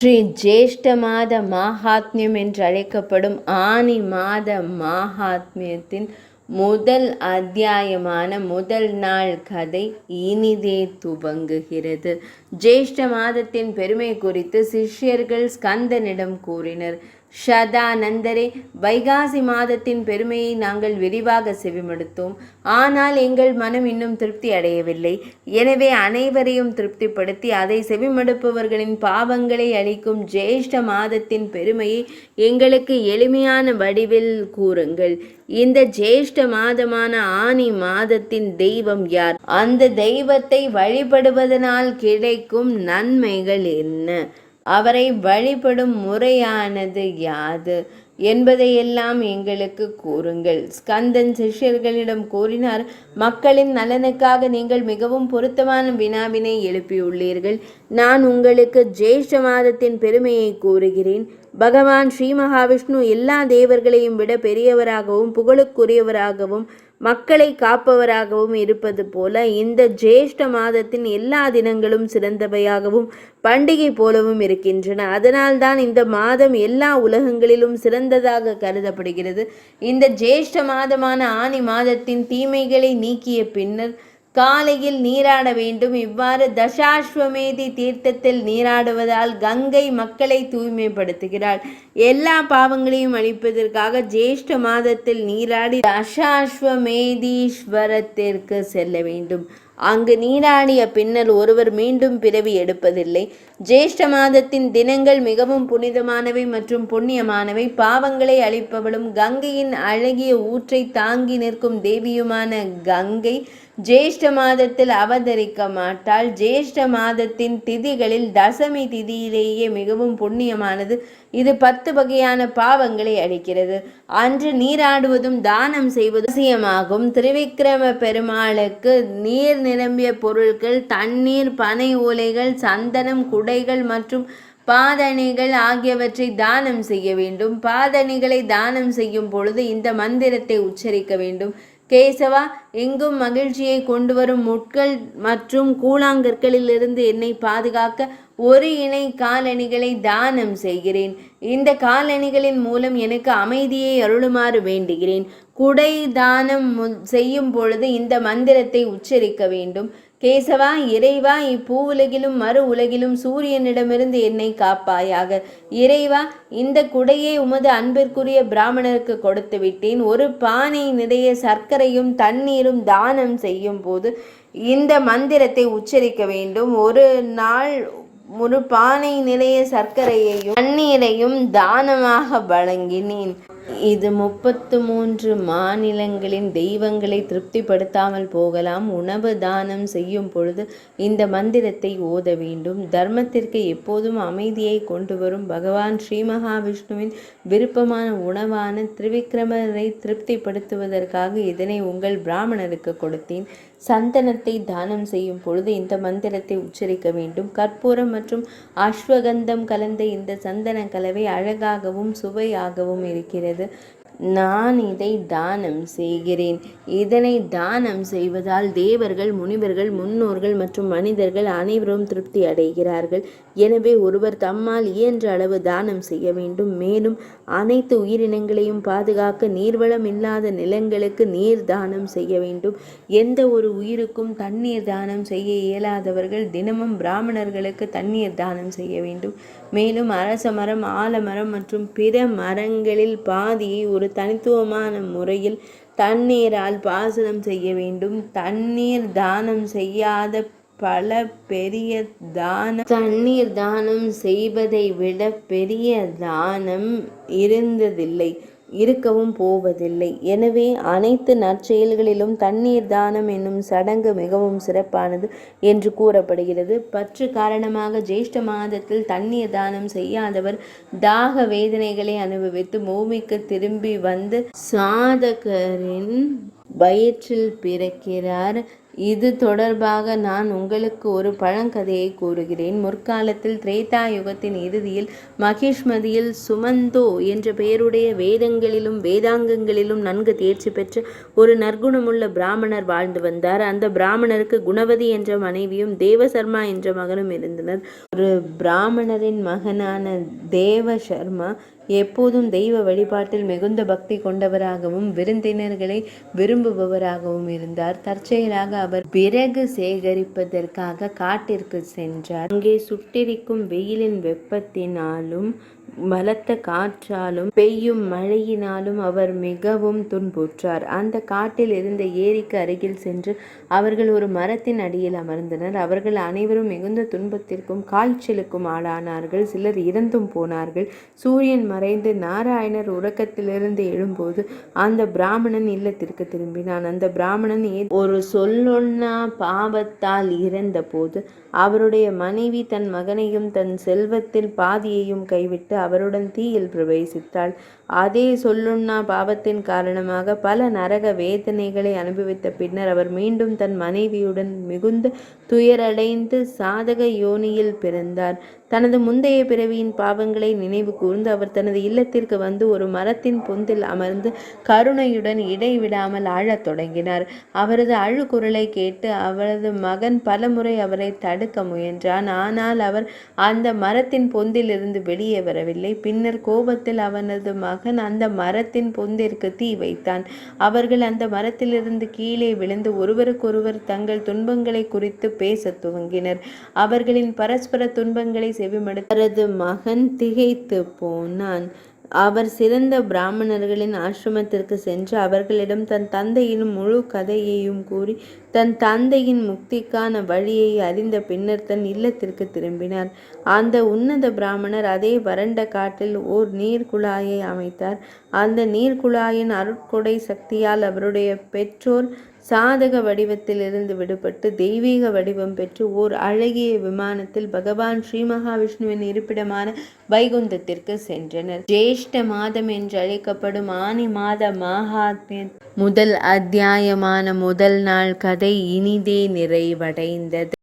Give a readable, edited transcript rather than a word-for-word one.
ஸ்ரீ ஜேஷ்ட மாத மாஹாத்மியம் என்று அழைக்கப்படும் ஆனி மாத மாஹாத்மியத்தின் முதல் அத்தியாயமான முதல் நாள் கதை இனிதே துவங்குகிறது. ஜேஷ்ட மாதத்தின் பெருமை குறித்து சிஷ்யர்கள் ஸ்கந்தனிடம் கூறினர். சதானந்தரே, வைகாசி மாதத்தின் பெருமையை நாங்கள் விரிவாக செவிமடுத்தோம். ஆனால் எங்கள் மனம் இன்னும் திருப்தி அடையவில்லை. எனவே அனைவரையும் திருப்திப்படுத்தி அதை செவிமடுப்பவர்களின் பாவங்களை அளிக்கும் ஜேஷ்ட மாதத்தின் பெருமையை எங்களுக்கு எளிமையான வடிவில் கூறுங்கள். இந்த ஜேஷ்ட மாதமான ஆனி மாதத்தின் தெய்வம் யார்? அந்த தெய்வத்தை வழிபடுவதனால் கிடைக்கும் நன்மைகள் என்ன? அவரை வழிபடும் முறையானது யாது என்பதையெல்லாம் எங்களுக்கு கூறுங்கள். ஸ்கந்தன் சிஷ்யர்களிடம் கூறினார். மக்களின் நலனுக்காக நீங்கள் மிகவும் பொருத்தமான வினாவினை எழுப்பியுள்ளீர்கள். நான் உங்களுக்கு ஜேஷ்ட மாதத்தின் பெருமையை கூறுகிறேன். பகவான் ஸ்ரீ மகாவிஷ்ணு எல்லா தேவர்களையும் விட பெரியவராகவும் புகழுக்குரியவராகவும் மக்களை காப்பவராகவும் இருப்பது போல இந்த ஜேஷ்ட மாதத்தின் எல்லா தினங்களும் சிறந்தவையாகவும் பண்டிகை போலவும் இருக்கின்றன. அதனால்தான் இந்த மாதம் எல்லா உலகங்களிலும் சிறந்ததாக கருதப்படுகிறது. இந்த ஜேஷ்ட மாதமான ஆனி மாதத்தின் தீமைகளை நீக்கிய பின்னர் காலையில் நீராட வேண்டும். இவ்வாறு தசாஸ்வமேதி தீர்த்தத்தில் நீராடுவதால் கங்கை மக்களை தூய்மைப்படுத்துகிறாள். எல்லா பாவங்களையும் அழிப்பதற்காக ஜேஷ்ட மாதத்தில் நீராடி தசாஸ்வமேதீஸ்வரத்திற்கு செல்ல வேண்டும். அங்கு நீராடிய பின்னர் ஒருவர் மீண்டும் பிறவி எடுப்பதில்லை. ஜேஷ்ட மாதத்தின் தினங்கள் மிகவும் புனிதமானவை மற்றும் புண்ணியமானவை. பாவங்களை அழிப்பவளும் கங்கையின் அழகிய ஊற்றை தாங்கி நிற்கும் தேவியுமான கங்கை ஜேஷ்ட மாதத்தில் அவதரிக்க மாட்டாள். ஜேஷ்ட மாதத்தின் திதிகளில் தசமி திதியிலேயே மிகவும் புண்ணியமானது. இது 10 வகையான பாவங்களை அழிக்கிறது. அன்று நீராடுவதும் தானம் செய்வதும் அவசியமாகும். திரிவிக்ரம பெருமாளுக்கு நீர் நிரம்பிய பொருட்கள், தண்ணீர், பனை ஓலைகள், சந்தனம், குடைகள் மற்றும் பாதணிகள் ஆகியவற்றை தானம் செய்ய வேண்டும். பாதணிகளை தானம் செய்யும் பொழுது இந்த மந்திரத்தை உச்சரிக்க வேண்டும். கேசவா, எங்கும் மகிழ்ச்சியை கொண்டு வரும் முட்கள் மற்றும் கூழாங்கற்களிலிருந்து என்னை பாதுகாக்க ஒரு இணை காலணிகளை தானம் செய்கிறேன். இந்த காலணிகளின் மூலம் எனக்கு அமைதியை அருளுமாறு வேண்டுகிறேன். குடை தானம் செய்யும் பொழுது இந்த மந்திரத்தை உச்சரிக்க வேண்டும். கேசவா, இறைவா, இப்பூவுலகிலும் மறு உலகிலும் சூரியனிடமிருந்து என்னை காப்பாயாக. இறைவா, இந்த குடையை உமது அன்பிற்குரிய பிராமணருக்கு கொடுத்து விட்டேன். ஒரு பானை நிறைய சர்க்கரையும் தண்ணீரும் தானம் செய்யும் போது இந்த மந்திரத்தை உச்சரிக்க வேண்டும். ஒரு நாள் ஒரு பானை நிறைய சர்க்கரையையும் தண்ணீரையும் தானமாக வழங்கினேன். இது 33 மாநிலங்களின் தெய்வங்களை திருப்திப்படுத்தாமல் போகலாம். உணவு தானம் செய்யும் பொழுது இந்த மந்திரத்தை ஓத வேண்டும். தர்மத்திற்கு எப்போதும் அமைதியை கொண்டு வரும் பகவான் ஸ்ரீ மகாவிஷ்ணுவின் விருப்பமான உணவான திரிவிக்ரமரை திருப்திப்படுத்துவதற்காக இதனை உங்கள் பிராமணருக்கு கொடுத்தேன். சந்தனத்தை தானம் செய்யும் பொழுது இந்த மந்திரத்தை உச்சரிக்க வேண்டும். கற்பூரம் மற்றும் அஸ்வகந்தம் கலந்த இந்த சந்தன கலவை அழகாகவும் சுவையாகவும் இருக்கிறது. நான் இதை தானம் செய்கிறேன். இதனை தானம் செய்வதால் தேவர்கள், முனிவர்கள், முன்னோர்கள் மற்றும் மனிதர்கள் அனைவரும் திருப்தி அடைகிறார்கள். எனவே ஒருவர் தம்மால் இயன்ற அளவு தானம் செய்ய வேண்டும். மேலும் அனைத்து உயிரினங்களையும் பாதுகாக்க நீர்வளம் இல்லாத நிலங்களுக்கு நீர் தானம் செய்ய வேண்டும். எந்த ஒரு உயிருக்கும் தண்ணீர் தானம் செய்ய இயலாதவர்கள் தினமும் பிராமணர்களுக்கு தண்ணீர் தானம் செய்ய வேண்டும். மேலும் அரச மரம், ஆலமரம் மற்றும் பிற மரங்களில் பாதியை ஒரு தனித்துவமான முறையில் தண்ணீரால் பாசனம் செய்ய வேண்டும். தண்ணீர் தானம் செய்யாத பல பெரிய தண்ணீர் தானம் செய்வதை விட பெரிய தானம் இருந்ததில்லை, இருக்கவும் போவதில்லை. எனவே அனைத்து நற்செயல்களிலும் தண்ணீர் தானம் என்னும் சடங்கு மிகவும் சிறப்பானது என்று கூறப்படுகிறது. பற்று காரணமாக ஜேஷ்ட மாதத்தில் தண்ணீர் தானம் செய்யாதவர் தாக வேதனைகளை அனுபவித்து பூமிக்கு திரும்பி வந்து சாதகரின் வயிற்றில் பிறக்கிறார். இது தொடர்பாக நான் உங்களுக்கு ஒரு பழங்கதையை கூறுகிறேன். முற்காலத்தில் திரேதா யுகத்தின் இறுதியில் மகிஷ்மதியில் சுமந்தோ என்ற பெயருடைய வேதங்களிலும் வேதாங்கங்களிலும் நன்கு தேர்ச்சி பெற்ற ஒரு நற்குணமுள்ள பிராமணர் வாழ்ந்து வந்தார். அந்த பிராமணருக்கு குணவதி என்ற மனைவியும் தேவசர்மா என்ற மகனும் இருந்தனர். ஒரு பிராமணரின் மகனான தேவசர்மா எப்போதும் தெய்வ வழிபாட்டில் மிகுந்த பக்தி கொண்டவராகவும் விருந்தினர்களை விரும்புபவராகவும் இருந்தார். தற்செயலாக அவர் விறகு சேகரிப்பதற்காக காட்டிற்கு சென்றார். அங்கே சுட்டெரிக்கும் வெயிலின் வெப்பத்தினாலும் பலத்த காற்றாலும் பெய்யும் மழையினாலும் அவர் மிகவும் துன்புற்றார். அந்த காட்டில் இருந்த ஏரிக்கு அருகில் சென்று அவர்கள் ஒரு மரத்தின் அடியில் அமர்ந்தனர். அவர்கள் அனைவரும் மிகுந்த துன்பத்திற்கும் காய்ச்சலுக்கும் ஆளானார்கள். சிலர் இறந்தும் போனார்கள். சூரியன் மறைந்து நாராயணர் உறக்கத்திலிருந்து எழும்போது அந்த பிராமணன் இல்லத்திற்கு திரும்பினான். அந்த பிராமணன் ஒரு சொல்லொன்னா பாவத்தால் இறந்த போது அவருடைய மனைவி தன் மகனையும் தன் செல்வத்தில் பாதியையும் கைவிட்டு அவருடன் தீயில் பிரவேசித்தாள். அதே சொல்லுண்ணா பாவத்தின் காரணமாக பல நரக வேதனைகளை அனுபவித்த பின்னர் அவர் மீண்டும் தன் மனைவியுடன் மிகுந்த துயரடைந்து சாதக யோனியில் பிறந்தார். தனது முந்தைய பிறவியின் பாவங்களை நினைவு கூர்ந்து அவர் தனது இல்லத்திற்கு வந்து ஒரு மரத்தின் பொந்தில் அமர்ந்து கருணையுடன் இடைவிடாமல் அழத் தொடங்கினார். அவரது அழுகுரலை கேட்டு அவரது மகன் பலமுறை அவரை தடுக்க முயன்றான். ஆனால் அவர் அந்த மரத்தின் பொந்திலிருந்து வெளியே வரவில்லை. பின்னர் கோபத்தில் அவனது மகன் அந்த மரத்தின் பொந்திற்கு தீ வைத்தான். அவர்கள் அந்த மரத்திலிருந்து கீழே விழுந்து ஒருவருக்கொருவர் தங்கள் துன்பங்களை குறித்து பேசத் துவங்கினர். அவர்களின் பரஸ்பர துன்பங்களை செவிமடுத்த அவரது மகன் திகைத்து போனான். அவர் சிறந்த பிராமணர்களின் ஆசிரமத்திற்கு சென்று அவர்களிடம் தன் தந்தையின் முழு கதையையும் கூறி தன் தந்தையின் முக்திக்கான வழியை அறிந்த பின்னர் தன் இல்லத்திற்கு திரும்பினார். அந்த உன்னத பிராமணர் அதே வறண்ட காட்டில் ஓர் நீர்க்குழாயை அமைத்தார். அந்த நீர்க்குழாயின் அருட்கொடை சக்தியால் அவருடைய பெற்றோர் சாதக வடிவத்திலிருந்து விடுபட்டு தெய்வீக வடிவம் பெற்று ஓர் அழகிய விமானத்தில் பகவான் ஸ்ரீ மகாவிஷ்ணுவின் இருப்பிடமான வைகுந்தத்திற்கு சென்றனர். ஜேஷ்ட மாதம் என்று அழைக்கப்படும் ஆனி மாத மகாத்மிய முதல் அத்தியாயமான முதல் நாள் கதை இனிதே நிறைவடைந்தது.